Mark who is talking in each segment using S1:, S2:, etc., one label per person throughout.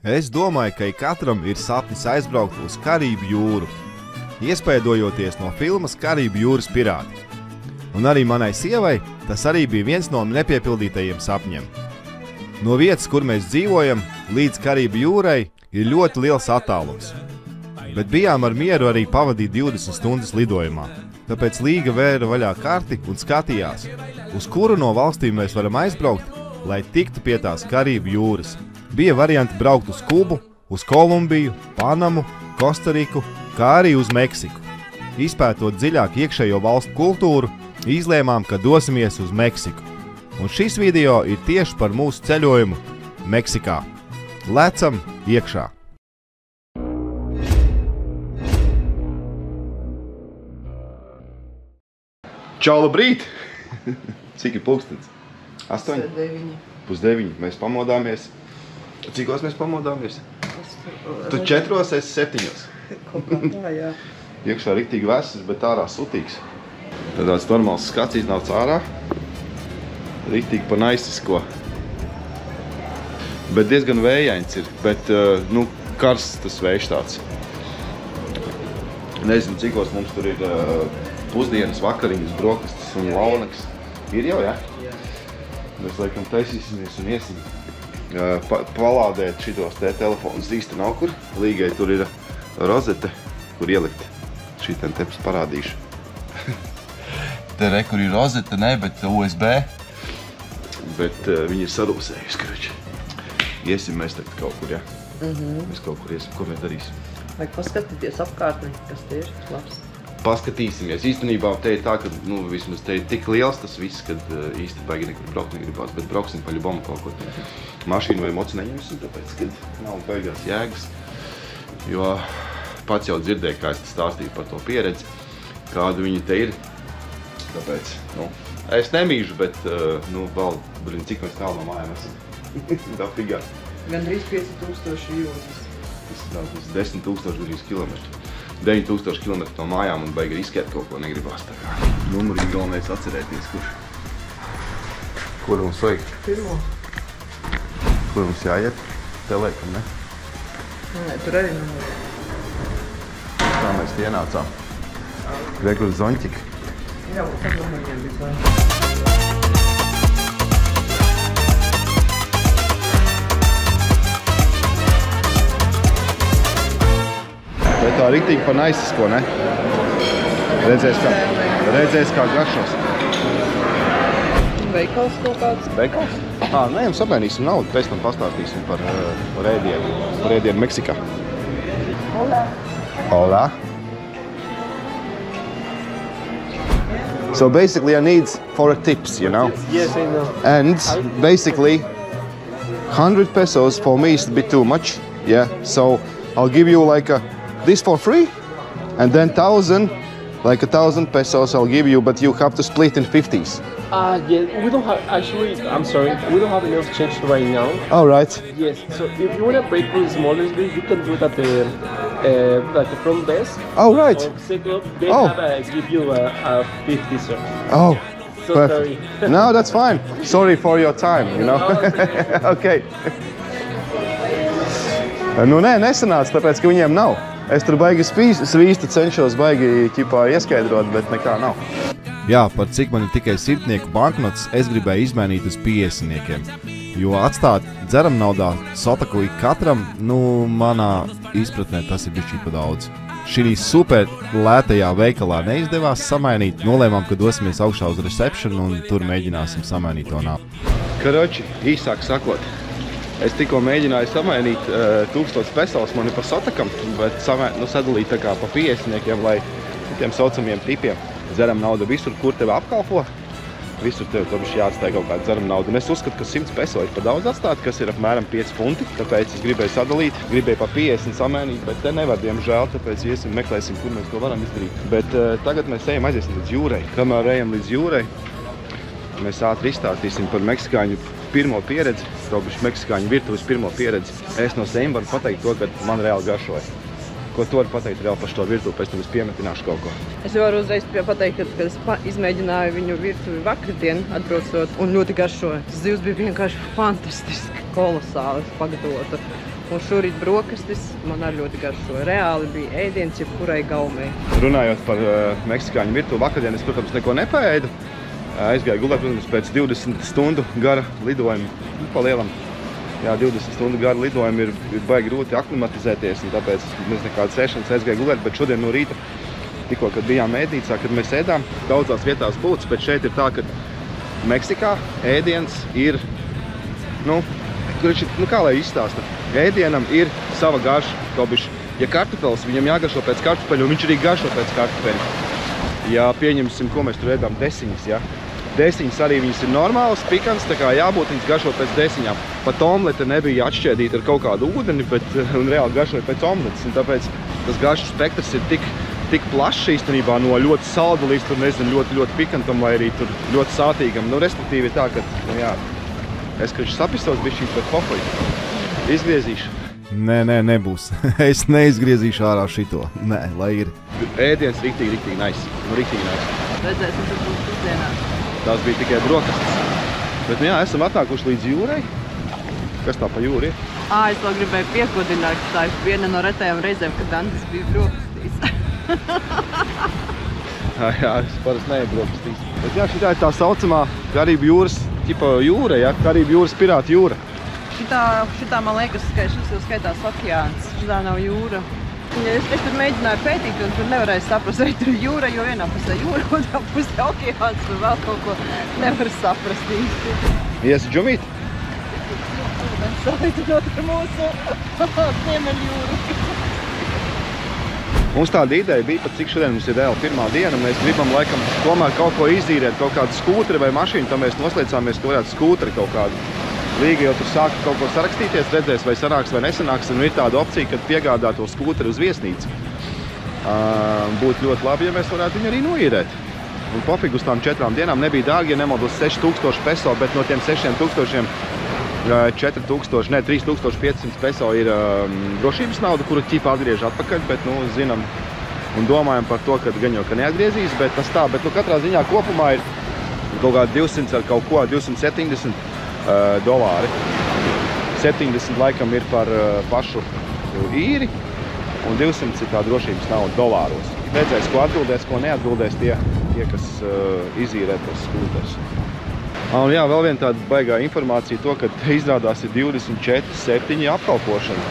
S1: Es domāju, ka katram ir sapnis aizbraukt uz Karību jūru, iespaidojoties no filmas Karību jūras pirāti. Un arī manai sievai tas arī bija viens no nepiepildītajiem sapņiem. No vietas, kur mēs dzīvojam, līdz Karību jūrai ir ļoti liels attālums. Bet bijām ar mieru arī pavadīt 20 stundas lidojumā. Tāpēc Līga vēra vaļā karti un skatījās, uz kuru no valstīm mēs varam aizbraukt, lai tiktu pie tās Karību jūras. Bija varianti braukt uz Kubu, uz Kolumbiju, Panamu, Kostariku, kā arī uz Meksiku. Izpētot dziļāk iekšējo valstu kultūru, izlēmām, ka dosimies uz Meksiku. Un šis video ir tieši par mūsu ceļojumu Meksikā. Lecam iekšā! Čau, labrīt! Cik ir pulkstens? 8? 8:30. Mēs pamodāmies. Cikos mēs pamodāmies? Tu 4, es 7.
S2: Kaut kā tā, jā.
S1: Iekšā riktīgi vesels, bet ārā sutīgs. Tad tāds normāls skats iznāc ārā. Riktīgi pa naisisko. Bet diezgan vējains ir, bet, karsts tas vējš tāds. Nezinu, cikos mums tur ir pusdienas, vakariņas, brokastis un launaks. Ir jau, jā? Jā. Mēs laikam taisīsimies un iesim palādēt šitos te telefonus. Īsti nav kur. Līgai tur ir rozete, kur ielikt. Šitien teps parādīšu. Te re, kur ir rozete, ne, bet USB. Bet viņi ir sarūsējusi, karoči. Iesim mēs tagad kaut kur, jā? Mēs kaut kur iesim. Ko mēs darīsim?
S2: Vajag paskatīties apkārtnē, kas te ir labs.
S1: Paskatīsimies. Īstenībā te ir tā, ka vismaz te ir tik liels tas viss, kad īsti baigi nekur braukt negribās, bet brauksim pa ļubomu kaut ko. Mašīnu vai mocu neņemsim, tāpēc, kad nav beigās jēgas. Jo pats jau dzirdēju, kā es stāstīju par to pieredzi, kādu viņi te ir. Tāpēc, es nemīžu, bet, vēl, cik mēs tālu no mājām esam. Tā figā.
S2: Gandrīz 5000 jūdzes.
S1: Tas 10,000 gandrīz kilometru. 9,000 km no mājām un baigi riskēt kaut ko negribās. Tā kā numurī galvenais atcerēties, kur mums vajag.
S2: Pirmo.
S1: Kur mums jāiet? Te liekam, ne?
S2: Nē, tur arī numurī.
S1: Tā mēs ienācām. Rekur zoņķiki.
S2: Jā, tad numuriem bija zoņķiki.
S1: Bet tā riktīgi pa naisisko, ne? Redzēs kā garšos.
S2: Veikals kaut kāds?
S1: Veikals? Nē, jums apmainīsim naudu, pēc tam pastāstīsim par ēdienu. Par ēdienu Meksikā.
S2: Hola.
S1: Hola. So basically I need for a tips, you know?
S3: Yes, I know.
S1: And basically 100 pesos for me is a bit too much. Yeah, so I'll give you like this for free, and then 1,000 pesos I'll give you, but you have to split in 50s.
S3: Yeah, we don't have, actually, I'm sorry, we don't have enough change right now.
S1: All right.
S3: Yes, so if you want to pay for the smallest bit, you can do it at the front desk.
S1: Oh, right.
S3: Or second, they give you a 50, sir.
S1: Oh,
S3: so
S1: perfect.
S3: Sorry.
S1: No, that's fine. Sorry for your time, you know. Okay. Nē, nesanāca, tāpēc, ka viņiem nav. Es tur baigi svīstu cenšos baigi ķipā ieskaidrot, bet nekā nav. Jā, par cik man ir tikai 100 banknotes, es gribēju izmainīt uz 50. Jo atstāt dzeramnaudā sotaku katram, manā izpratnē tas ir bišķīt pa daudz. Šī super lētajā veikalā neizdevās samainīt. Nolēmām, ka dosimies augšā uz reception un tur mēģināsim samainīt to nav. Karoči, īsāk sakot. Es tikko mēģināju samainīt 1000 pesos mani pa sotakam, bet sadalīt tā kā pa 50, lai tiem saucamiem tipiem dzeram nauda visur, kur tev apkalpo. Visur tev bišķi jāatstāja kaut kāda dzeram nauda. Un es uzskatu, ka 100 peso ir pa daudz atstāt, kas ir apmēram 5 funti. Tāpēc es gribēju sadalīt, gribēju pa 50 samainīt, bet te nevar, diemžēl, tāpēc iesim, meklēsim, kur mēs to varam izdarīt. Bet tagad mēs aiziesim līdz jūrai. Kamēr ejam līdz jūrai, mēs ātri izstāstīsim par meksikāņu pirmo pieredzi, meksikāņu virtuves pirmo pieredzi. Es no sevis varu pateikt to, ka man reāli garšoja. Ko tu vari pateikt vēl par šo virtuvi, pēc tam es piemetināšu kaut ko?
S2: Es varu uzreiz pateikt, kad es izmēģināju viņu virtuvi vakardien atbraucot un ļoti garšoju. Tas zivs bija vienkārši fantastiski, kolosāli pagatavota. Un šorīt brokastis man arī ļoti garšoja. Reāli bija ēdiens jebkurai gaumei.
S1: Runājot par meksikāņu virtuvi vakardien, es, protams, neko nepēdu. Aizgāju gulēt, protams, pēc 20 stundu gara lidojuma. Pa lielam. Jā, 20 stundu gara lidojumi ir baigi grūti aklimatizēties, un tāpēc mēs nekādas ēšanas aizgāju gulēt, bet šodien no rīta, tikko, kad bijām ēdnīcā, kad mēs ēdām, daudzās vietās būtas, bet šeit ir tā, ka Meksikā ēdiens ir, kā lai izstāsta, ēdienam ir sava garša, kobiši. Ja kartupelis, viņam jāgaršo pēc kartupeļu, un viņš arī garšo pēc kartupeļu. Ja pieņemsim, ko mēs tur ēdām, desiņas, ja? Desiņas arī viņas ir normālas, pikants, tā kā jābūt viņas garšo pēc desiņām. Pat omlete nebija atšķēdīta ar kaut kādu ūdeni, un reāli garšoja pēc omletes. Un tāpēc tas garšu spektrs ir tik plašs īstenībā no ļoti salda līdz tur, nezinu, ļoti pikantam vai arī tur ļoti sātīgam. Respektīvi ir tā, ka, jā, es kaču sapistos bišķīt, bet hohoju. Izgriezīšu. Nē, nebūs. Es neizgriezīšu ārā šito. Nē, lai ir. Ēdiens riktīgi nice. Riktīgi nice.
S2: Redzēsim, tas būs pusdienās.
S1: Tās bija tikai brokastis. Bet, jā, esam atnākuši līdz jūrai. Kas tā pa jūru ir?
S2: Es vēl gribēju piekodināt, ka tā ir viena no retajām reizēm, kad Andis bija brokastīs.
S1: Jā, es parasti neeju brokastīs. Bet, jā, šitā ir tā saucamā Karību jūras, ķipa jūra, ja? Karību jūras pirāta jūra.
S2: Šitā man liekas, ka šis jau skaitās okeāns. Šitā nav jūra. Es tur mēģināju pētīt, un tur nevarēju saprast, vai tur ir jūra, jo vienā pusē jūra, otrā pusē okeāns, un vēl kaut ko nevar saprast īsti.
S1: Iesi džumīt?
S2: Salīdzinot ar mūsu Ziemeļjūru.
S1: Mums tāda ideja bija, pat cik šodien mums ir vēl pirmā diena, mēs gribam laikam tomēr kaut ko izīrēt, kaut kādu skūteri vai mašīnu, tad mēs noslēdzāmies, ka varētu skūteri kaut kādu. Līga jau tur sāka kaut ko sarakstīties, redzēs, vai sanāks vai nesanāks, un ir tāda opcija, kad piegādā to skūteri uz viesnīcu. Būtu ļoti labi, ja mēs varētu viņu arī noīrēt. Un pofīgi uz tām 4 dienām nebija dārgi, ja nemaldos 6000 peso, bet no tiem 6000 3500 peso ir drošības nauda, kuru ķipa atgriež atpakaļ, bet, zinām un domājam par to, ka gan jau, ka neatgriezīs, bet tas tā, bet, katrā ziņā kopumā ir kaut kā 200 ar kaut ko, 270 dolāri. 70 laikam ir par pašu īri, un 200 ir tā drošības nauda dolāros. Redzēs, ko atbildēs, ko neatbildēs tie kas izīrē tos skūterus. Un jā, vēl viena tāda baigā informācija to, ka izrādās ir 24/7 apkalpošana.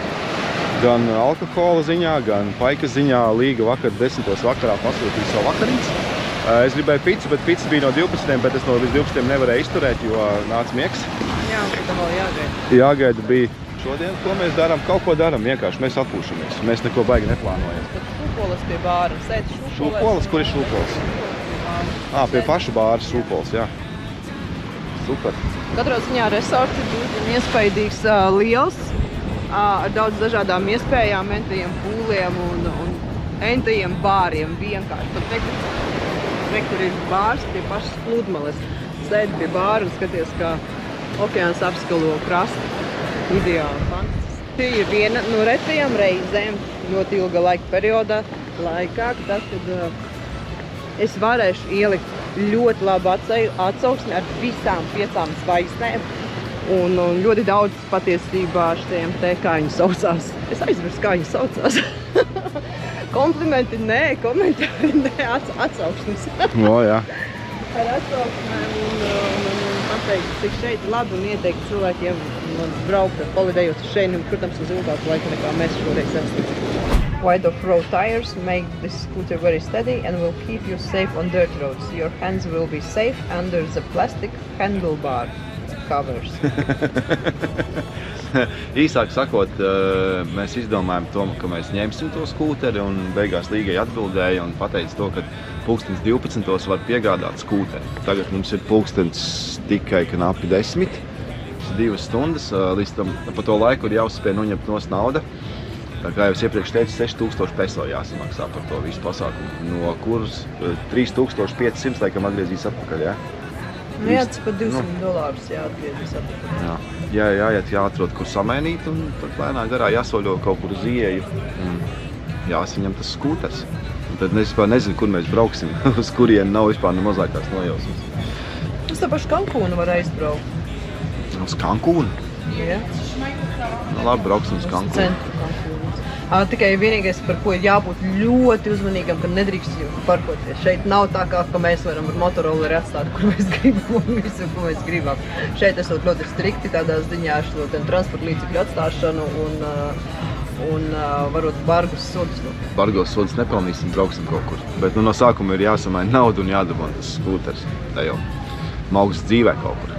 S1: Gan alkohola ziņā, gan paikas ziņā. Līga vakar 10. vakarā pasūtīja savu vakarītes. Es gribēju picu, bet pica bija no 12, bet es no līdz 12 nevarēju izturēt, jo nāca miegs.
S2: Jā, un tad vēl jāgaida.
S1: Jāgaida bija šodien, ko mēs darām, kaut ko darām, vienkārši mēs atpūšamies. Mēs neko baigi neplānojam.
S2: Tad šūpolas pie bāra, sēd šūpolas.
S1: Šūpolas? Kur ir šūpolas? Pie paša bāra šūpolas, jā. Super.
S2: Katrā ziņā resorts ir diezgan iespaidīgs, liels, ar daudz dažādām iespējām, entajiem pūliem un entajiem bāriem vienkārši. Pat tur ir bārs pie pašas pludmales. Sēdi pie bāra un skaties, kā okeāns apskalo krastu. Ideāli, fantastiski. Šī ir viena no retajām reizēm ļoti ilga laika periodā, kad es varēšu ielikt ļoti labu atsauksmi ar visām 5 zvaigznēm. Un ļoti daudz patiesībā šiem te, kā viņi saucās. Es aizmirsu, kā viņi saucās. Komplimenti nē, komentāri nē, atsauksmes.
S1: Jā.
S2: Ar atsauksmēm un pateikt, cik šeit labi un ieteikt cilvēkiem braukt, palidējot uz šeit, un, protams, uz ilgāku laiku nekā mēs šoreiz esam. Wide off-road tires make this scooter very steady and will keep you safe on dirt roads. Your hands will be safe under the plastic handlebar covers.
S1: Īsāk sakot, mēs izdomājam to, ka mēs ņemsim to skūteri, un beigās Līgai atbildēja un pateica to, ka 12. var piegādāt skūteri. Tagad mums ir pulkstens tikai knapi 10, 2 stundas, līdz tam pa to laiku ir jāuzspēj noņemt nos nauda. Tā kā jau es iepriekš teicu, 6000 peso jāsamaksā par to visu pasākumu, no kuras 3500 laikam atgriezīs atpakaļ, jā?
S2: Jā, tas pat $200 jāatgriezīs atpakaļ.
S1: Jā, jāiet, jāatrod, kur samainīt, un tad lēnā garā jāsoļo kaut kur uz ieeju. jāsaņem tas skūters. Un tad es vispār nezinu, kur mēs brauksim, uz kurien nav vispār ne mazākās nojausmas.
S2: Uz tā pašu Kankūnu var aizbraukt.
S1: Uz Kankūnu?
S2: Jā.
S1: Nu, labi, brauksim uz Kankūnu.
S2: Centru Kankūnas. Tikai vienīgais, par ko ir jābūt ļoti uzmanīgam, ka nedrīkst parkoties. Šeit nav tā kā, ka mēs varam ar motorolleri atstāt, kur mēs gribam un visu, ko mēs gribam. Šeit esot ļoti strikti tādā ziņā ar šo transporta līdzekļu atstāšanu un varot bargus sodus.
S1: Bargos sodus nepelnīsim, brauksim kaut kur. Bet no sākuma ir jāsamaina naudu un jādabona tas skūters. Tā jau maugas dzīvē kaut kur.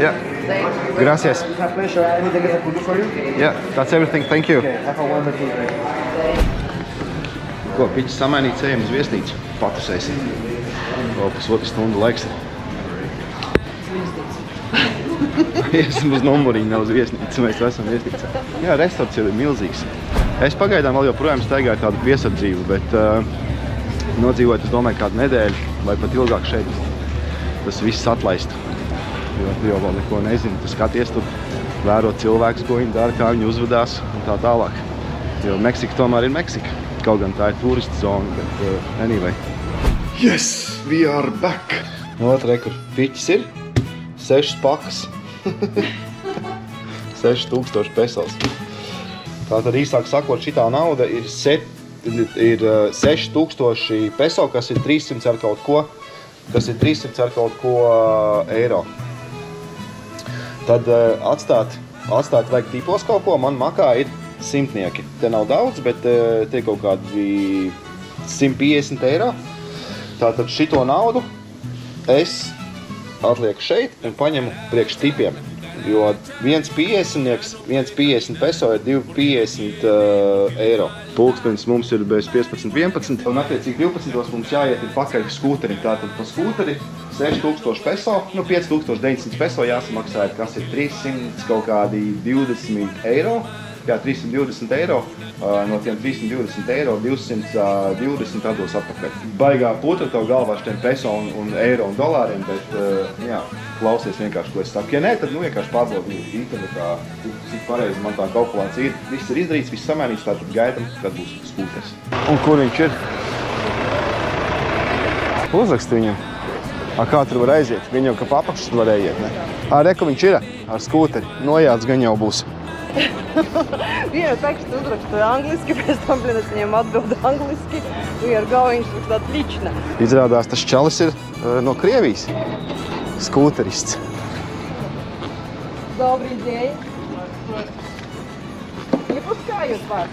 S1: Yeah. Gracias.
S4: It's a pleasure. Anything I could do for you?
S1: Yeah, that's everything. Thank you.
S4: Okay, have a wonderful day.
S1: Ko, piķis samainīt ceļam uz viesnīcu? Patusēsim. Vēl pusotru stundu laiks. Iesim uz numuriņu, nav uz viesnīcu. Mēs esam viesnīcā. Jā, restorāns ir milzīgs. Es pagaidām vēl joprojām staigāju tādu piesardzību, bet nodzīvot, es domāju, kādu nedēļu vai pat ilgāk šeit tas viss atlaistu. Jo tu jau vēl neko nezini, tu skaties tur, vēro cilvēkus, ko viņi dara, kā viņi uzvedās un tā tālāk. Jo Meksika tomēr ir Meksika. Kaut gan tā ir turistu zona, bet anyway. Yes, we are back! Otra, kur piķis ir 6 pakas. 6000 pesos. Tātad īsāk sakot, šitā nauda ir 6000 peso, kas ir 300 ar kaut ko, eiro. Tad atstāt vajag tīpos kaut ko, man makā ir simtnieki. Te nav daudz, bet te kaut kādi 150 eiro. Tātad šito naudu es atlieku šeit un paņemu priekš tipiem. Jo 1,50 peso ir 2,50 eiro. Pulkstenis mums ir bez 15-11 un attiecīgi 12 mums jāiet ir pakaļ skūteri. Tātad pa skūteri 6000 peso, 5900 peso jāsamaksā, kas ir 300 kaut kādi 20 eiro. Jā, 320 eiro, no tiem 320 eiro 220 atdos atpakaļ. Baigā putra tev galvā šitiem peso un eiro un dolāriem, bet jā, klausies vienkārši, ko es saku. Ja nē, tad vienkārši pārbaudi internetā, cik pareizi man tā kalkulācija ir. Viss ir izdarīts, viss samērīts, tātad gaidam, kad būs skūters. Un kur viņš ir? Uzraksti viņam. Kā tur var aiziet? Viņam jau, ka papakšas var aiziet, ne? Reku viņš ir ar skūteri. Nojāts gan jau būs.
S2: Vienu tekstu uzrakstu angliski, pēc tam, es viņiem atbildu angliski. We are going, viņš tā отлично.
S1: Izrādās, tas čalis ir no Krievijas. Skūterists.
S2: Добрый день. Не пускают вас.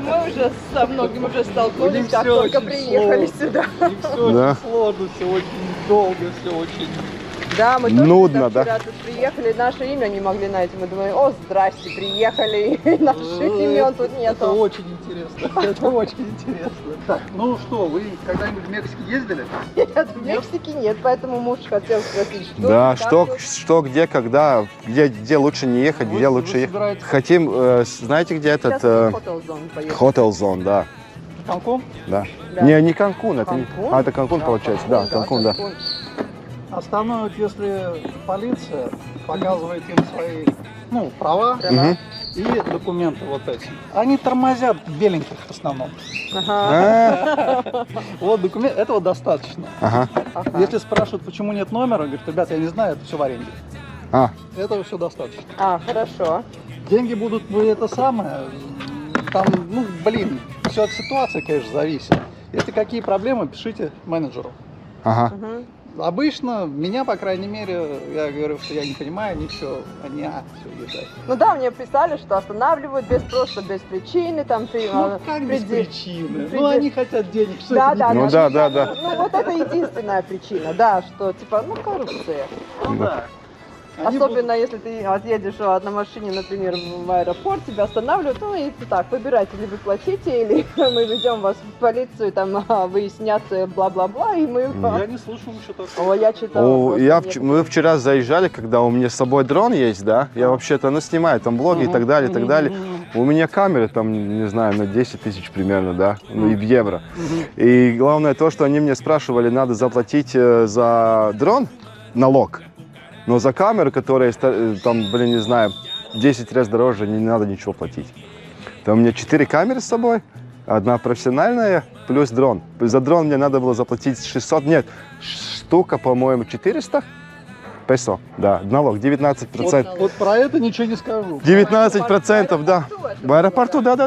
S2: Мы уже со многим уже столкнулись, как только приехали сюда.
S5: И все очень сложно, все очень долго, все очень...
S2: Да, мы
S1: нудно,
S2: тоже вчера тут приехали, наше имя не могли найти. Мы думаем, о, здрасте, приехали, и наших имен тут нету.
S5: Это очень интересно, это очень интересно. Так, ну что, вы когда-нибудь в Мексике ездили?
S2: Нет, в Мексике нет, поэтому муж хотел спросить, что...
S1: Да, что, где, когда, где лучше не ехать, где лучше ехать. Хотим, знаете, где этот...
S2: Hotel Zone поехали.
S1: Hotel Zone, да.
S5: Канкун?
S1: Да. Не Канкун, это
S2: Канкун?
S1: это Канкун получается, да, Канкун, да.
S5: Остановят, если полиция показывает им свои, права и документы вот эти. Они тормозят беленьких в основном. Вот документ, этого достаточно. Если спрашивают, почему нет номера, говорят, ребята, я не знаю, это все в аренде. Этого все достаточно.
S2: Хорошо.
S5: Деньги будут, это самое, там, все от ситуации, конечно, зависит. Если какие проблемы, пишите менеджеру. Обычно, меня, по крайней мере, я говорю, что я не понимаю, ничего, все езжай.
S2: Ну да, мне писали, что останавливают без причины, там ты...
S5: как без причины? Они хотят денег, что
S2: да,
S5: это
S2: да,
S5: не
S1: да.
S2: Ну вот это единственная причина, да, что типа, коррупция.
S5: Да.
S2: Особенно если ты отъедешь на машине, например, в аэропорт, тебя останавливают, ну и так, выбирайте, либо платите, или мы ведем вас в полицию, там выясняться, бла-бла-бла, и мы...
S5: Я не слышал ничего такого.
S2: О, я читала.
S1: Мы вчера заезжали, когда у меня с собой дрон есть, да, я вообще-то, снимаю там блоги и так далее, и так далее. У меня камеры там, не знаю, на 10 тысяч примерно, да, ну и в евро. И главное то, что они меня спрашивали, надо заплатить за дрон налог. Но за камеру, которая там, блин, не знаю, 10 раз дороже, не надо ничего платить. Там у меня 4 камеры с собой, одна профессиональная, плюс дрон. За дрон мне надо было заплатить 600, нет, штука, по-моему, 400 песо, да, налог, 19%.
S5: Вот про это ничего не скажу.
S1: 19%, да. В аэропорту, да.
S5: В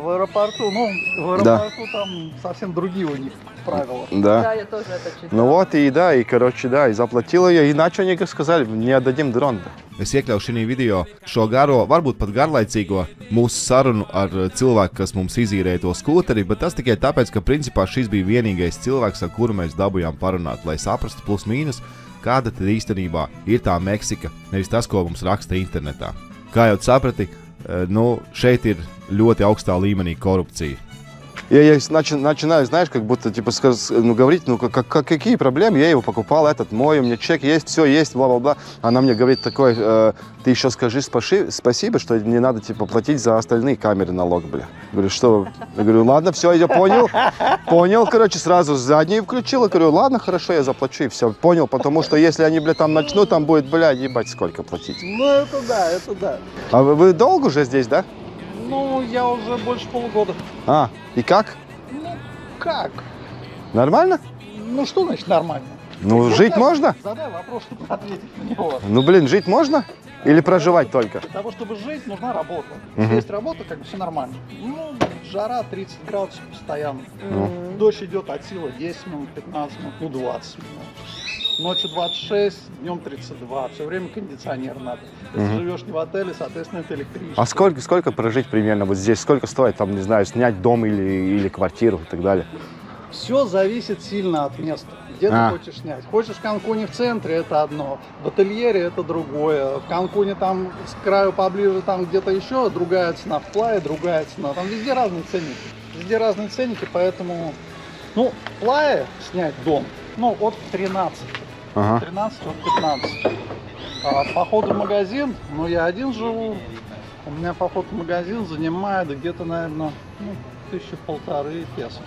S5: аэропорту, в аэропорту там совсем другие у них правила.
S1: Да,
S2: я тоже это читала.
S1: Ну вот, и короче, и заплатила я, иначе они сказали, не отдадим дрон.
S6: Es iekļaušu šajā video šo garo, varbūt pat garlaicīgo mūsu sarunu ar cilvēku, kas mums izīrēja to skūteri, bet tas tikai tāpēc, ka principā šis bija vienīgais cilvēks, ar kuru mēs dabūjām parunāt, lai saprastu plus mīnus, kāda tad īstenībā ir tā Meksika, nevis tas, ko mums raksta internetā. Kā jau saprati, šeit ir ļoti augstā līmenī korupcija.
S1: Я начинаю, знаешь, как будто, типа, говорить, какие проблемы, я его покупал, этот мой, у меня чек есть, все есть, бла-бла-бла. Она мне говорит такой, ты еще скажи спасибо, что не надо, типа, платить за остальные камеры налог, бля. Говорю, что? Я говорю, ладно, все, я понял, короче, сразу заднюю включила, говорю, ладно, хорошо, я заплачу, и все, понял, потому что если они, бля, там начнут, там будет, бля, ебать, сколько платить.
S5: Ну, это да.
S1: А вы долго уже здесь, да?
S5: Ну, я уже больше полугода.
S1: И как?
S5: Ну, как?
S1: Нормально?
S5: Ну, что значит нормально?
S1: Ну, жить можно?
S5: Задай вопрос, чтобы ответить на него.
S1: Ну, блин, жить можно? Или проживать только?
S5: Для того, чтобы жить, нужна работа. Если есть работа, как бы все нормально. Ну, жара 30 градусов постоянно. Дождь идет от силы 10 минут, 15 минут, 20 минут. Ночью 26, днем 32. Все время кондиционер надо. Если живешь не в отеле, соответственно, это электричество.
S1: А сколько прожить примерно вот здесь? Сколько стоит, там, не знаю, снять дом или квартиру и так далее?
S5: Все зависит сильно от места. Где ты хочешь снять? Хочешь в Канкуне в центре, это одно. В Ательере это другое. В Канкуне там с краю поближе, там где-то еще другая цена. В Плае другая цена. Там везде разные ценники. Поэтому, в Плае снять дом, от 13. 13 от 15. Походы в магазин, я один живу. У меня поход в магазин занимает где-то, наверное, 1500 песо.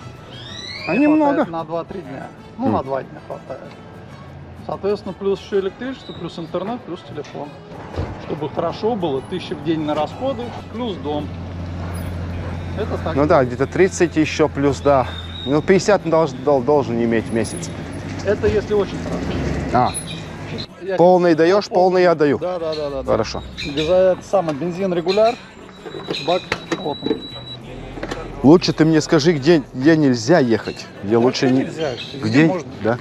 S1: Немного.
S5: На 2-3 дня. На 2 дня хватает. Соответственно, плюс еще электричество, плюс интернет, плюс телефон. Чтобы хорошо было, 1000 в день на расходы, плюс дом. Это так.
S1: Где-то 30 еще плюс, да. 50 должен иметь в месяц.
S5: Это если очень хорошо.
S1: Полный даешь, полный я даю.
S5: Да.
S1: Хорошо.
S5: Бензин регуляр, бак, вот он.
S1: Лучше ты мне скажи, где нельзя ехать. Где лучше не...
S5: Нельзя,
S1: где
S5: можно.
S1: Да?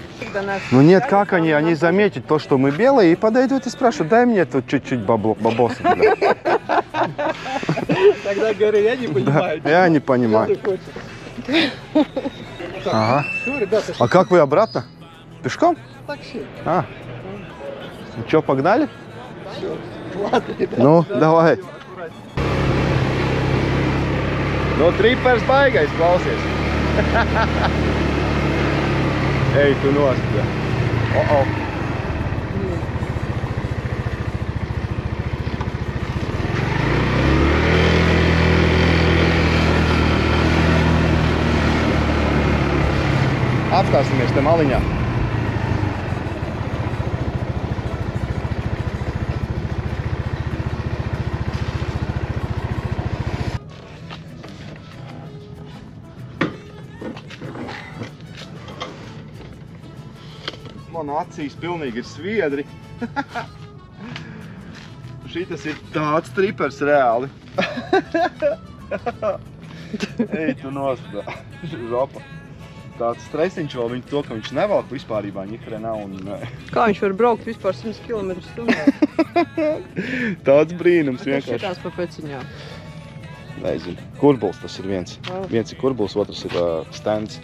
S1: Нет, как они заметят то, что мы белые, и подойдут и спрашивают, дай мне тут чуть-чуть бабоса.
S5: Тогда говорю, я не понимаю.
S1: Я не понимаю. Ага.
S5: Все, ребята.
S1: А как вы обратно? Пешком?
S5: Такси.
S1: Ну что, погнали?
S5: Все. Ладно, ребята.
S1: Давай. Tripers baigais, klausies. Ej, tu nost. Apstāsimies te maliņā. Man acīs pilnīgi ir sviedri. Šitas ir tāds tripers reāli. Ej, tu nost, žopa. Tāds stresiņš vēl viņu to, ka viņš nevalk vispārībā ņihrē nav un...
S2: Kā viņš var braukt vispār 100 km/h?
S1: Tāds brīnums vienkārši.
S2: Šitās pa peciņā.
S1: Nezinu. Kurbuls tas ir viens. Viens ir kurbuls, otrs ir stands.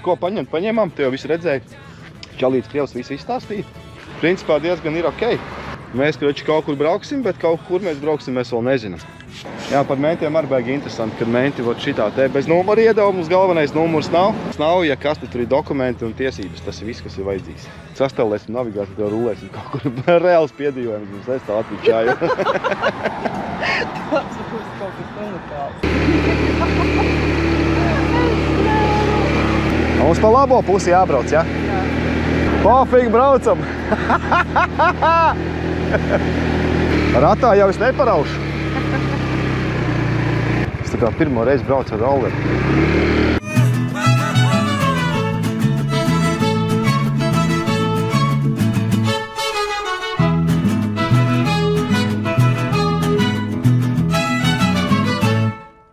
S1: Ko paņemt? Paņēmām, tu jau visu redzēji. Čalīts Krievs visu izstāstīja. Principā diezgan ir ok. Mēs, kaut kur brauksim, bet kaut kur mēs brauksim, mēs vēl nezinām. Jā, par mentiem arī baigi interesanti, kad menti vot šitā te bez numura iedeva, mums galvenais numurs nav. Nav, ja kas tur ir dokumenti un tiesības, tas ir viss, kas ir vajadzīgs. Sastāvēsim navigāciju, tad rulēsim kaut kur reāls piedzīvojums, mums es tā atvičāju.
S2: Tas būs kaut kas unikāls.
S1: Mums pa labo pusi jābrauc, ja?
S2: Jā.
S1: Pofīgi braucam! Ratā jau es neparaušu. Es tā kā pirmo reizi braucu ar rolleri.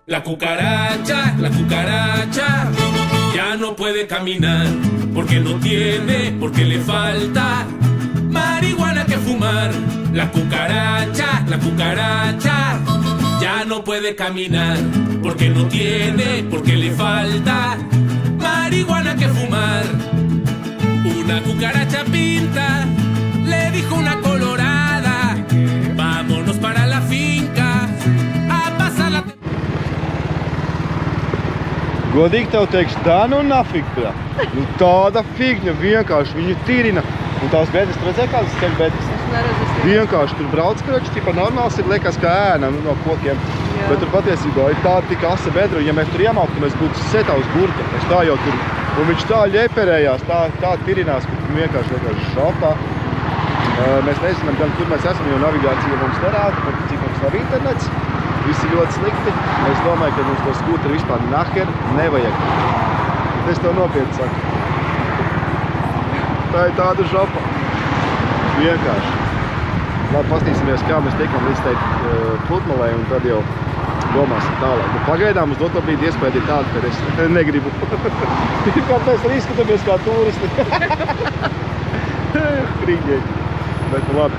S7: La cucaracha, ya no puede caminar, porque no tiene, porque le falta marihuana que fumar. La cucaracha, ya no puede caminar, porque no tiene, porque le falta marihuana que fumar. Una cucaracha pinta, le dijo una colorada, vámonos para la finca a pasar la...
S1: Godīgi tev teikšu, tā nu nafig, brā. Nu tāda figņa vienkārši, viņu tirina. Un tās bēdas, tu redzēji kādas ceļu bēdas?
S2: Es neredzu,
S1: Vienkārši tur brauc, kroči, tipa normāls ir, liekas kā ēna no kokiem.
S2: Jā.
S1: Bet tur patiesībā ir tāda tik asa bedra, ja mēs tur iemauktu, mēs būtu setā uz burta. Es tā jau tur, un viņš tā ļeperējās, tā tirinās, ka vienkārši šokā. Mēs nezinām, gan kur mēs esam, jo navigācija mums nerāda, cik mums nav internets. Viss ir ļoti slikti. Es domāju, ka mums to skūteri vispār naher nevajag. Es tev nopietni saku. Tā ir tāda žopa. Vienkārši. Labi, pastīsimies, kā mēs tiekam līdz tai pludmalei, un tad jau domāsim tālāk. Nu, pagaidām uz doto brīdi iespēja ir tāda, ka es negribu. Pirmkārt, mēs arī izskatāmies kā turisti. Krīģēji. Bet labi.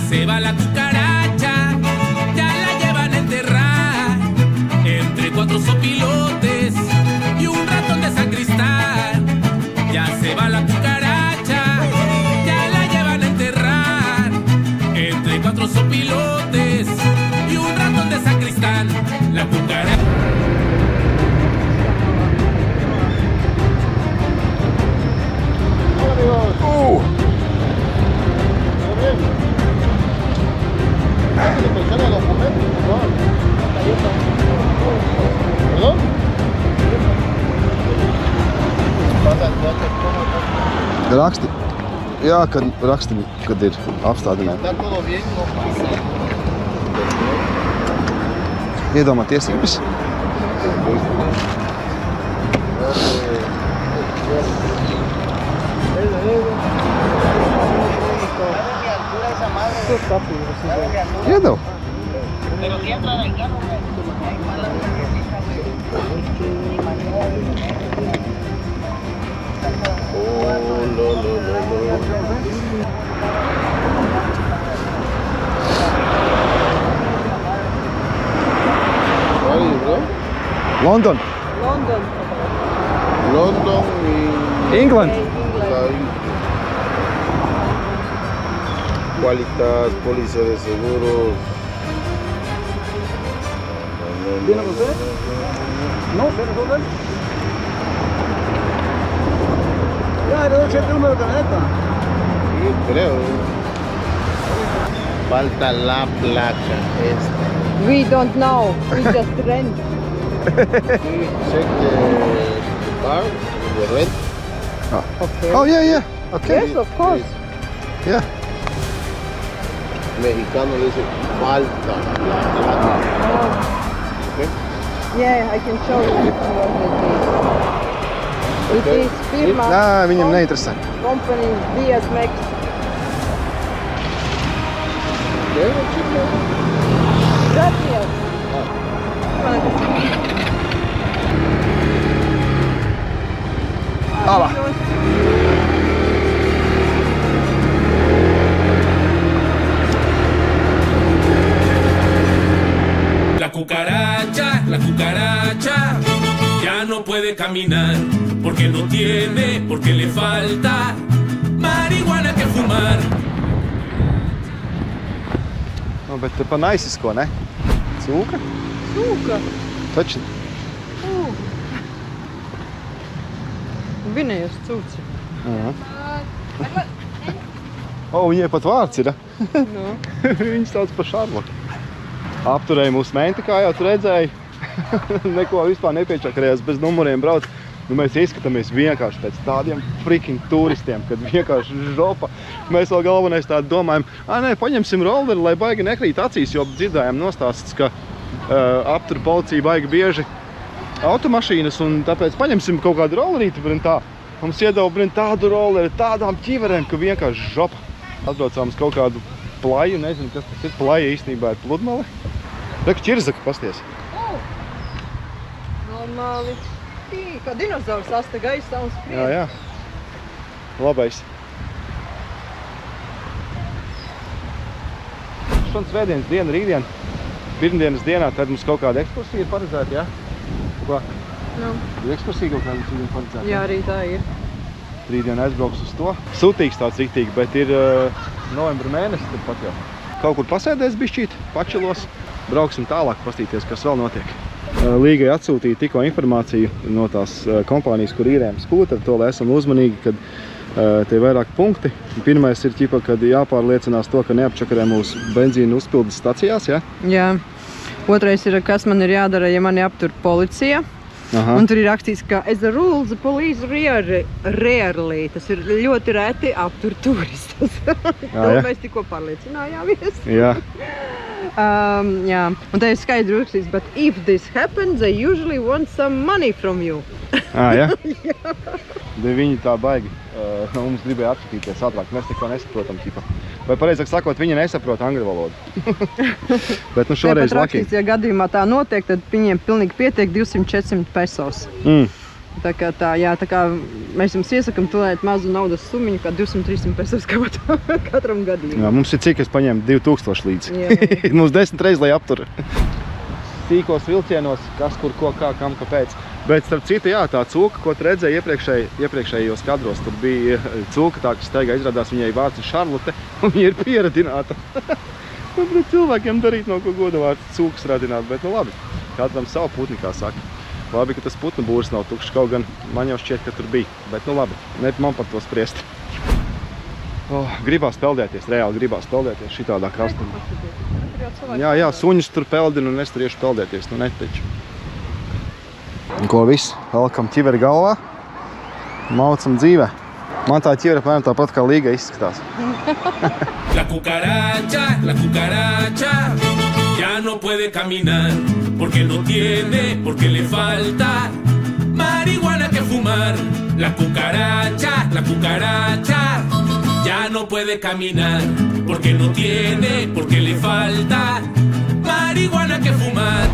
S7: Se va la cucaracha, ya la llevan a enterrar entre 4 sopilotes y un ratón de sacristán. Ya se va la cucaracha, ya la llevan a enterrar entre 4 sopilotes y un ratón de sacristán. La cucaracha.
S1: Raksti. Jā, kad raksti, kad ir apstādināti. Iedomā tiesības. Iedav. London.
S4: London y
S1: England.
S4: Qualitas, póliza de seguros.
S5: ¿Viene con usted? No, ¿viene con usted? Ya, heredó el número de camioneta.
S4: Sí, creo. Falta la placa esta.
S2: We don't know, we just rent.
S4: Check the car, the rent.
S2: Okay.
S1: Oh, yeah. Okay.
S2: Yes, of course.
S1: Yeah.
S4: Mexicano le dice falta la placa. Okay.
S2: Yeah, I can show you what it is. It is firma,
S1: Nā, viņam neinteresē.
S2: company Diaz Mex. Gracias.
S1: Hala.
S7: La cucaracha caminar, porque no tiene, porque le falta marihuana que fumar.
S1: Nu, bet te pa naisisko, ne? Cūka?
S2: Cūka.
S1: Taču.
S2: Vinējas cūci.
S1: Viņai pat vārds ir,
S2: Nu.
S1: Viņas sauc par Šarlotu. Apturēja mūsu menti, kā jau tu redzēji. Neko vispār nepiečakarējās, bez numuriem brauc. Nu, mēs izskatāmies vienkārši pēc tādiem freaking turistiem, kad vienkārši žopa. Mēs vēl galvenais tādu domājam, nē, paņemsim rolleri, lai baigi nekrīt acīs, jo dzirdējām nostāsts, ka aptur policija baigi bieži automašīnas, un tāpēc paņemsim kaut kādu rollerīti, tā. Mums iedeva tādu rolleri, tādām ķiverēm, ka vienkārši žopa. Atbraucām uz kaut kādu plaju, nezinu, kas tas ir. Plaja īstenībā ir pludmale. Reku ķirzaka, pasties.
S2: Normāli. Kā dinozaurs asta gaisā un skrien.
S1: Jā. Labais. Šodien svētdienas diena, rītdien. Pirmdienas dienā, tad mums kaut kāda ekskursija ir paredzēta, jā? Ko?
S2: Nu.
S1: Ekskursija kaut kāda mums ir paredzēta?
S2: Jā, arī tā ir.
S1: Rītdien aizbrauks uz to. Sūtīgs tāds riktīgi, bet ir novembra mēnesis tad pat jau. Kaut kur pasēdēs bišķīt, pačilos. Brauksim tālāk, pastīties, kas vēl notiek. Līgai atsūtīja tikko informāciju no tās kompānijas, kur īrējam skūteri, to lai esam uzmanīgi, kad tie vairāk punkti. Pirmais ir ķipa, kad jāpārliecinās to, ka neapčakarē mūsu benzīnu uzpildes stacijās, ja?
S2: Jā. Otrais ir, kas man ir jādara, ja mani aptur policija.
S1: Aha.
S2: Un tur ir rakstīts, ka as a rule, the police rarely, tas ir ļoti reti aptur turistus. To mēs tikko pārliecinājāmies.
S1: Jā.
S2: Jā. Un te ir skaidri rakstīts, but if this happens, they usually want some money from you.
S1: Ja? Jā. Viņi tā baigi. Mums gribēja atskatīties ātrāk, mēs neko nesaprotam, ķipa. Vai pareizāk sakot, viņi nesaprot angļu valodu. Bet nu šoreiz laki.
S2: Ja gadījumā tā notiek, tad viņiem pilnīgi pietiek 200-400 pesos. Tā kā mēs jums iesakam tulēt mazu naudas summiņu, kā 200-300 pesos katram gadījumam.
S1: Jā, mums ir cik, es paņēmu 2000 līdzi. Mums 10 reiz, lai aptur. Tīkos vilcienos, kas, kur, ko, kā, kam, kāpēc. Bet starp citu, jā, tā cūka, ko tu redzēji iepriekšējos kadros, tur bija cūka tā, kas steigā izrādās, viņai vārds ir Šarlote, un viņa ir pieradināta. Bet cilvēkiem darīt no ko goda vārds cūkas radināt, bet nu labi, katram savu putni, kā saka. Labi, ka tas putnu būrs nav tukšs, kaut gan man jau šķiet, ka tur bija, bet nu labi, ne man par to spriest. Gribās peldēties, reāli gribās peldēties šitādā krastā. Jā, suņus tur peldinu un es tur iešu peldēties, nu neteču. Ko viss, velkam ķiveri galvā, maucam dzīvē. Man tā ķiveri apmēram tāpat kā Līga izskatās.
S7: La cucaracha, ya no puede caminar, porque no tiene, porque le falta marihuana que fumar. La cucaracha, ya no puede caminar, porque no tiene, porque le falta marihuana que fumar.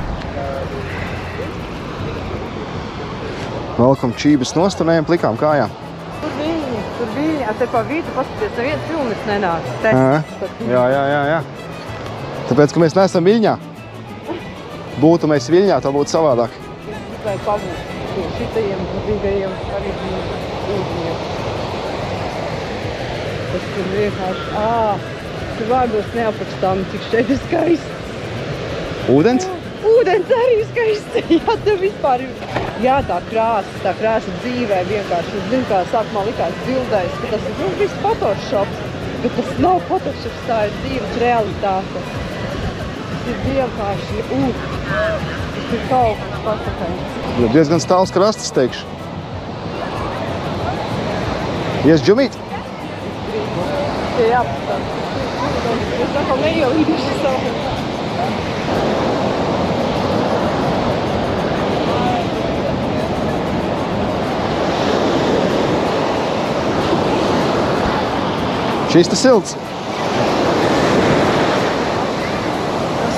S1: Velkam čības nostunējam plikām kājām.
S2: Tur viņi, te pa vītu paskaties, neviens filmis nenāk.
S1: Jā. Tāpēc, ka mēs neesam Viļņā. Būtu mēs Viļņā, tā būtu savādāk.
S2: Es tikai pabūt pie šitajiem budīgajiem arī ūdņiem. Tas tur vienkārši, tur vārdos neaprakstām, cik šeit ir skaisti.
S1: Ūdens?
S2: Ūdens arī skaisti, jā, te vispār ir. Jā, tā krāsa dzīvē vienkārši. Es zinu, kā sākumā likās bildēs, ka tas ir viss photoshops, bet tas nav photoshops, tā ir dzīves realitāte. Tas ir vienkārši Tas ir kaut kas pasakājums.
S1: Jā, diezgan stāvs krastas, teikšu. Ies džumīt?
S2: Jā, es atkal neielīduši savu.
S1: Šis tas silts.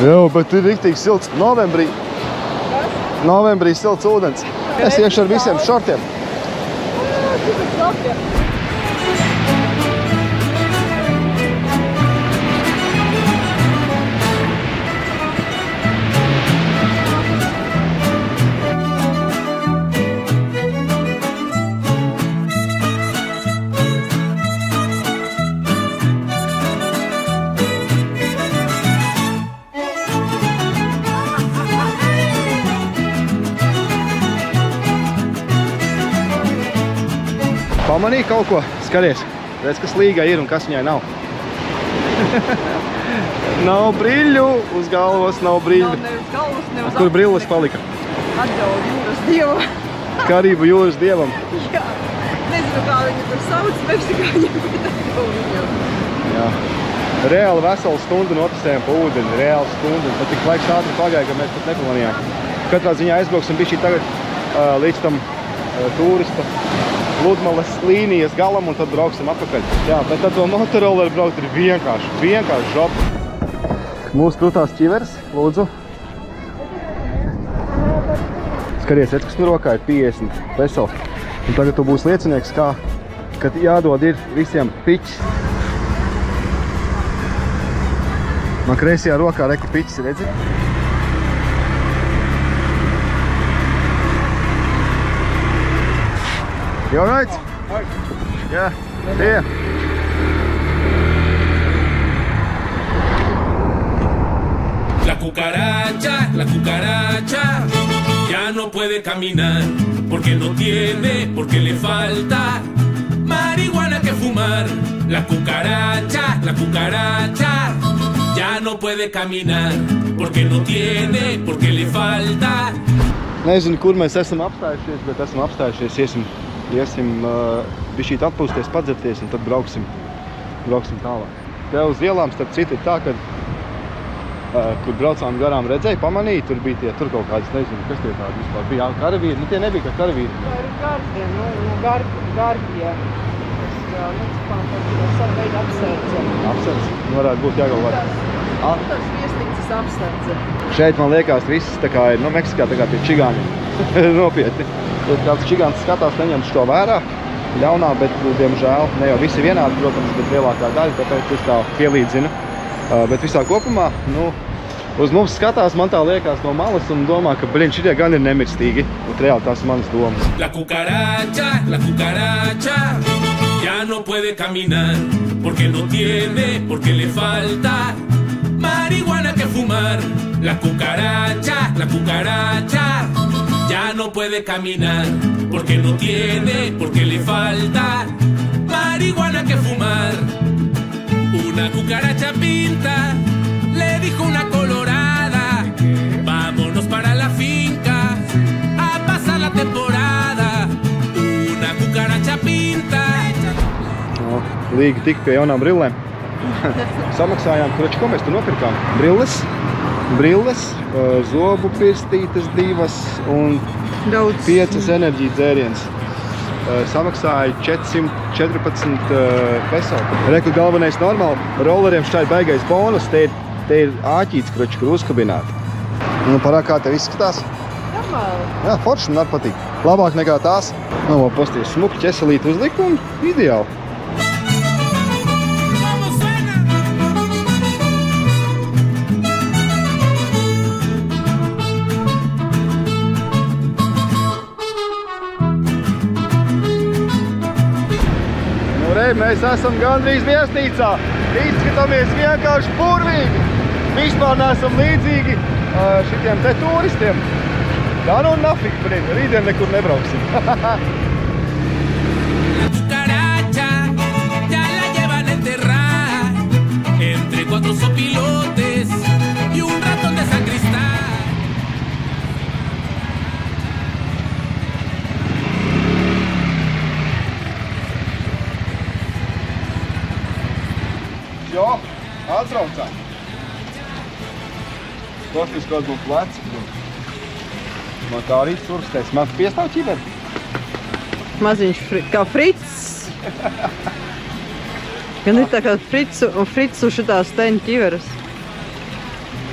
S1: Jā, bet ir riktīgi silts. Novembrī silts ūdens. Es iešu ar visiem šortiem. Pamanīji kaut ko? Skaties, redz, kas līgai ir un kas viņai nav. Nav briļu, uz galvas nav briļu.
S2: Nav ne uz galvas, ne uz
S1: Kur brilles palika?
S2: Atdevu jūras dievam.
S1: Karību jūras dievam.
S2: Jā, nezinu, kā viņu tur sauc, meksikāņiem, bet atdevu viņam.
S1: Jā. Reāli veselu stundu notasējām pa ūdeni, reāli stundu. Pat tik laiks ātri pagāja, ka mēs pat nepamanījām. Katrā ziņā aizbrauksim bišķi tagad līdz tam turista Ludmalas līnijas galam un tad brauksim atpakaļ. Jā, bet tad to motorolleru braukt ir vienkārši žop. Mūsu krūtās ķiveres, lūdzu. Skaties, kas nu rokā ir 50 veseli. Un tagad tu būs liecinieks, kā, kad jādod ir visiem piķis. Man kreisajā rokā reku piķis, redzi? You all right? Yeah, here.
S7: La cucaracha ya no puede caminar porque no tiene, porque le falta marihuana que fumar. La cucaracha ya no puede caminar porque no tiene, porque le falta.
S1: Nezinu, kur mēs esam apstājušies, bet esam apstājušies. Iesim bišķīt atpūsties, padzerties un tad brauksim tālāk. Te uz ielām, starp citu, ir tā, kad kur braucām garām redzēju, pamanīju, tur bija tur kaut kādas, nezinu, kas tie tādi vispār bija. Karavīri, nu tie nebija kā karavīri.
S2: Tā ir gardie, gardie. Tas necipām par savu veidu apsardze.
S1: Apsardze? Varētu būt jāgalvā.
S2: Tas viesnīcas apsardze.
S1: Šeit, man liekas, viss tā kā ir, nu, Meksikā tā kā pie čigāniem. Nopietni. Ja kāds čigāns skatās, neņems to vērā, ļaunā, bet, diemžēl, ne jau visi vienādi, protams, bet lielākā daļa, tāpēc es tā pielīdzinu. Bet visā kopumā, nu, uz mums skatās, man tā liekas no malas un domā, ka, šitie gan ir nemirstīgi. Un reāli tās manas domas.
S7: La cucaracha ya no puede caminar porque no tiene, porque le falta marihuana que fumar. La cucaracha ya no puede caminar porque no tiene, porque le falta marihuana que fumar. Una cucaracha pinta le dijo una colorada, vámonos para la finca a pasar la temporada. Una cucaracha pinta.
S1: Līgi tik pie jaunām brillēm. Samaksājām, kroči, ko mēs tur nopirkām? Brilles, zobu pirstītes 2 un 5 enerģija dzēriens. Samaksāja 414 peso. Reku galvenais normāli, rolleriem šķiet baigais bonus, te ir āķīts, kroči, kur uzkabināti. Nu, parāk kā tev izskatās?
S2: Normāli.
S1: Jā, forši man arī patīk. Labāk nekā tās. Nu, posties smuki ķeselīti uzliku un ideāli. Mēs esam gandrīz viesnīcā. Izskatāmies vienkārši burvīgi. Vispār neesam līdzīgi šitiem te turistiem. Tā nu nafik, rītdien nekur nebrauksim.
S7: Cucaracha ya la llevan enterrar entre 4 sopilotes y un ratón de San Cristal.
S1: Jo, atbraucām. Kostis kaut būtu pleci. Man tā arī surstēs. Man piestāv ķiberi.
S2: Maziņš kā Frits. Gan ir tā kā Fritsu šitās teņu ķiveres.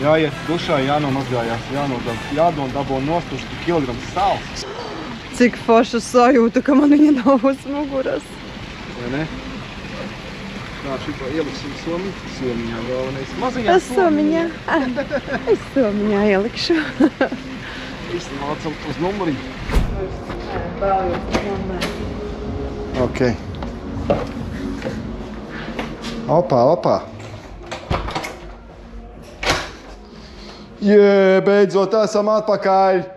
S1: Jāiet dušā, jānomazgājās, jādodabo nost uz kilograms sāls.
S2: Cik forša sajūta, ka man viņa nav uz muguras.
S1: Vai ne? Tā, šito ieliksim somiņā galvenais. Maziņā
S2: somiņā. Es somiņā ielikšu.
S1: Izmācam uz numuriņu. Ok. Opā. Jē, beidzot esam atpakaļ.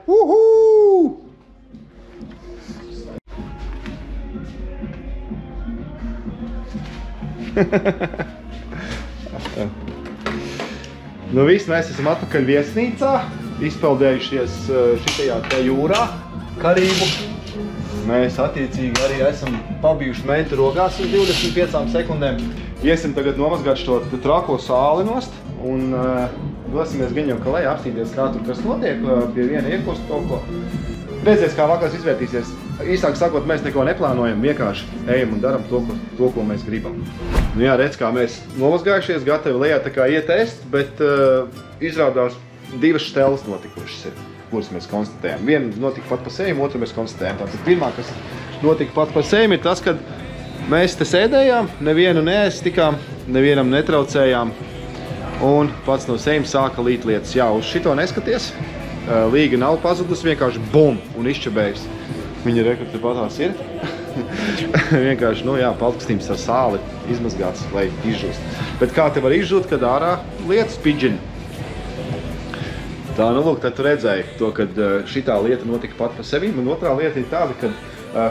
S1: Nu viss, mēs esam atpakaļ viesnīcā, izpeldējušies šitajā te jūrā, Karību. Mēs attiecīgi arī esam pabijuši mentu rogās uz 25 sekundēm. Iesim tagad nomazgāt šo trako sāli nost un dosimies gan jau kalē apstīties, kā tur kas notiek, pie viena iekost kaut ko. Redzēs, kā vakars izvērtīsies. Īsāk sakot, mēs neko neplānojam, vienkārši ejam un daram to, ko mēs gribam. Nu jā, redz, kā mēs nomazgājušies, gatavi lejā tā kā iet ēst, bet izrādās divas šteles notikušas ir, kuras mēs konstatējam. Viena notika pat pa sejam, otru mēs konstatējam. Tātad pirmā, kas notika pat pa sejam, ir tas, kad mēs te sēdējām, nevienu neēstikām, nevienam netraucējām, un pats no sejam sāka līt lietas. Jā, uz šito neskaties. Līga nav pazudus, vienkārši bum un izčabējis. Viņa reka te patās ir. Vienkārši, nu jā, paltkastīms ar sāli izmazgāts, lai izžūst. Bet kā te var izžūt, kad ārā lietas pidžini? Tā, nu lūk, tad tu redzēji to, kad šitā lieta notika pat pa sevīm, un otrā lieta ir tāda,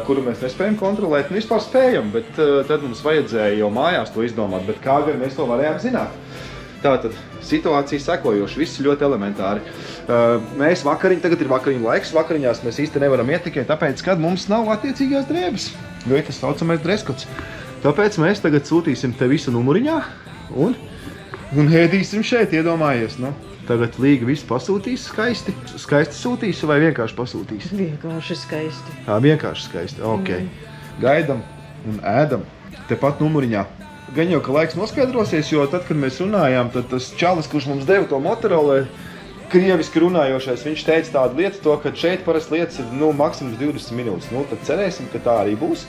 S1: kuru mēs nespējam kontrolēt, un vispār spējam, bet tad mums vajadzēja jau mājās to izdomāt, bet kā gan mēs to varējām zināt? Tātad situācija sekojoša, viss ļoti elementāri. Mēs tagad ir vakariņu laiks, vakariņās mēs īsti nevaram iet tikai tāpēc, kad mums nav attiecīgās drēbes, jo ir tas saucamais dreskots. Tāpēc mēs tagad sūtīsim te visu numuriņā un ēdīsim šeit, iedomājies, nu. Tagad Līga visu pasūtīs skaisti. Skaisti sūtīsi vai vienkārši pasūtīsi?
S2: Vienkārši skaisti.
S1: Vienkārši skaisti, ok. Gaidam un ēdam tepat numuriņā. Gan jau, ka laiks noskaidrosies, jo tad, kad mēs runājām, tad tas čalis, kurš mums deva to Motorola, krieviski runājošais, viņš teica tādu lietu to, ka šeit parasti lietas ir, maksimums 20 minūtes. Nu, tad cerēsim, ka tā arī būs.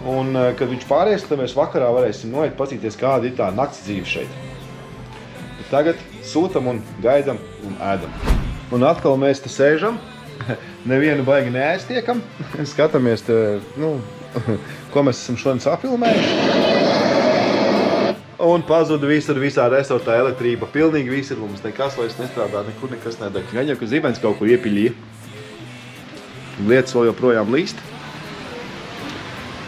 S1: Un, kad viņš pārēs, tad mēs vakarā varēsim noiet paskatīties, kāda ir tā nakts dzīve šeit. Bet tagad sūtam un gaidam un ēdam. Un atkal mēs te sēžam, nevienu baigi neaiztiekam, skatāmies te, ko mēs esam šodien safilmējuši. Un pazuda visā resortā elektrība. Pilnīgi visur mums nekas vairs nestrādā, nekur nekas nedeg. Gan jau, ka zibens kaut ko iepiļīja. Lietas vēl joprojām līst.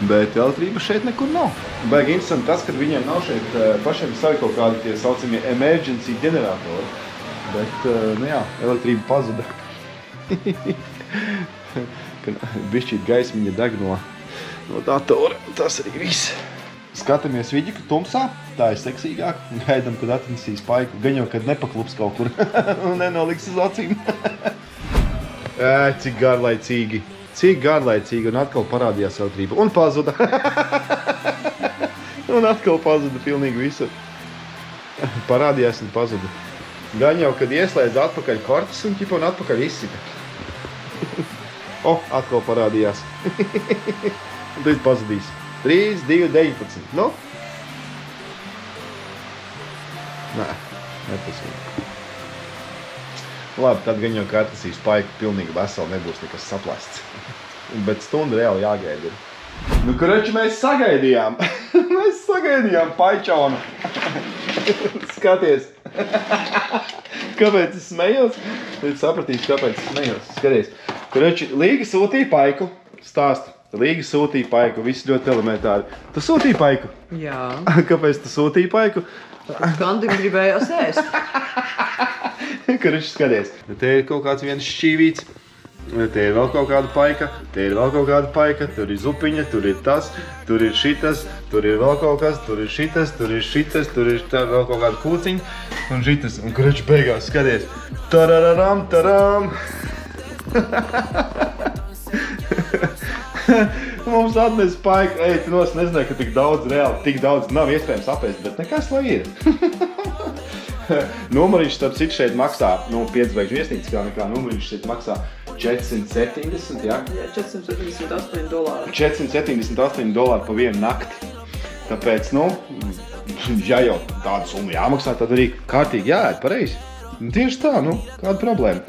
S1: Bet elektrība šeit nekur nav. Baigi interesanti tas, ka viņiem nav šeit pašiem savi kaut kādi tie saucamie emergency generatori. Bet, nu jā, elektrība pazuda. Bišķīt gaismiņa deg no datora. Tas arī viss. Skatāmies Viģiku tumsā, tā ir seksīgāk, un gaidam, kad atnesīs paiku. Gan jau, kad nepaklups kaut kur un nenoliks uz acīm. Cik garlaicīgi, un atkal parādījās elektrība. Un pazuda. Un atkal pazuda pilnīgi visur. Parādījās un pazuda. Gan jau, kad ieslēdz atpakaļ kortas un ķipa un atpakaļ izsita. Atkal parādījās. Un tad pazudīs. 3, 2, 19. Nu? Nē, nepasūd. Labi, tad gan jau kā atlasīs paiku pilnīgi veseli, nebūs nekas saplasts. Bet stundu reāli jāgaida ir. Nu, kurači, mēs sagaidījām. Mēs sagaidījām paičonu. Skaties. Kāpēc es smējos? Tad sapratīšu, kāpēc es smējos. Skaties. Kurači, Līga sūtīja paiku. Stāsta. Līga sūtīja paiku, viss ļoti elementāri. Tu sūtīji paiku?
S2: Jā.
S1: Kāpēc tu sūtīji paiku?
S2: Gandim gribējās ēst.
S1: Kurači, skaties. Te ir kaut kāds viens šķīvīts. Te ir vēl kaut kāda paika, te ir vēl kaut kāda paika, tur ir zupiņa, tur ir tas, tur ir šitas, tur ir vēl kaut kas, tur ir šitas, tur ir šitas, tur ir vēl kaut kāda kūciņa un šitas. Un kurači beigās, skaties. Tarararam, taram. Mums atnes paiku, tu nezināju, ka tik daudz nav iespējams apēst, bet nekas lai ir. Numuriņš, starp citu, šeit maksā, 5 zvaigžņu viesnīca, kā nekā numuriņš šeit maksā 470, jā?
S2: Jā, $478.
S1: $478 pa vienu nakti. Tāpēc, ja jau tādu summu jāmaksā, tad arī kārtīgi jāēd, pareizi. Tieši tā, kāda problēma.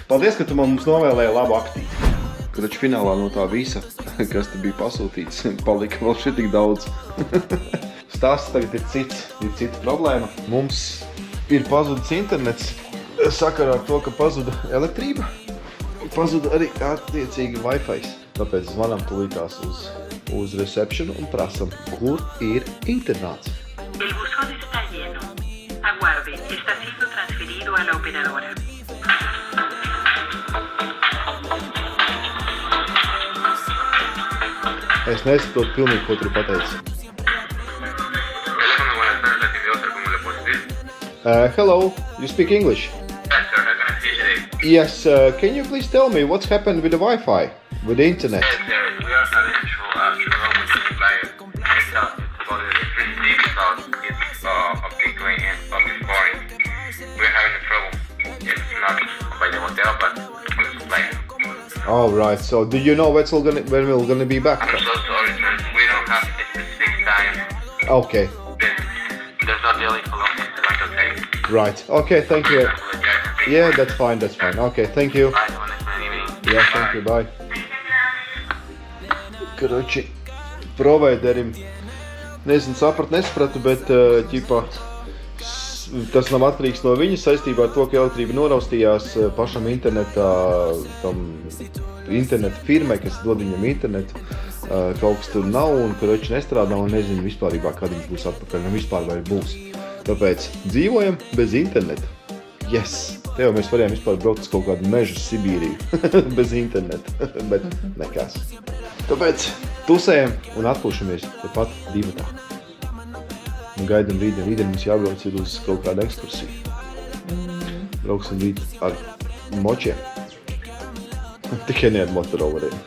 S1: Paldies, ka tu mums novēlēji labu apetīti. Taču finālā no tā visa, kas te bija pasūtīts, palika vēl šeit tik daudz. Stāsts tagad ir cita problēma. Mums ir pazudis internets sakarā ar to, ka pazuda elektrība. Pazuda arī attiecīgi Wi-Fi. Tāpēc zvanam tulītās uz uz receptionu un prasam, kur ir internāts.
S8: El buzón está lleno. Aguarde, está siendo transferido a la operadora.
S1: Es nesaprotu pilnīgi, ko tu pateici. Hello, you speak English?
S9: Yes, sir. How can I see you today?
S1: Yes, can you please tell me what's happened with the Wi-Fi, with the internet?
S9: Yes, sir. We are having trouble with the supplier. It's about the electricity because it's obliquely and sparring. We're having a trouble. It's not by the hotel, but from the supplier.
S1: All right. So, do you know when we're gonna be back?
S9: I'm so sorry, sir. We don't have a specific time.
S1: Okay.
S9: There's not really for long. It's like okay.
S1: Right. Okay. Thank you. Yeah, that's fine. That's fine. Okay. Thank you.
S9: Bye. Have a nice evening.
S1: Yeah. Thank you. Bye. Karoči, providerim, nezinu, nesapratu, bet ķipa, tas nav atkarīgs no viņa saistībā ar to, ka elektrība noraustījās pašam internetu firmai, kas dod viņam internetu. Kaut kas tur nav un karoči nestrādā un nezinu vispārībā, kad viņš būs atpakaļ un vispār vai būs. Tāpēc dzīvojam bez internetu. Yes! Te jau mēs varējām vispār braukt uz kaut kādu mežu Sibīriju bez interneta, bet nekas. Tāpēc tusējam un atpūšamies tepat divatā. Un gaidam rītdien. Rītdien mums jābrauc ir uz kaut kādu ekskursiju. Brauksim rīt ar močiem. Tikai ne ar motoroleriem.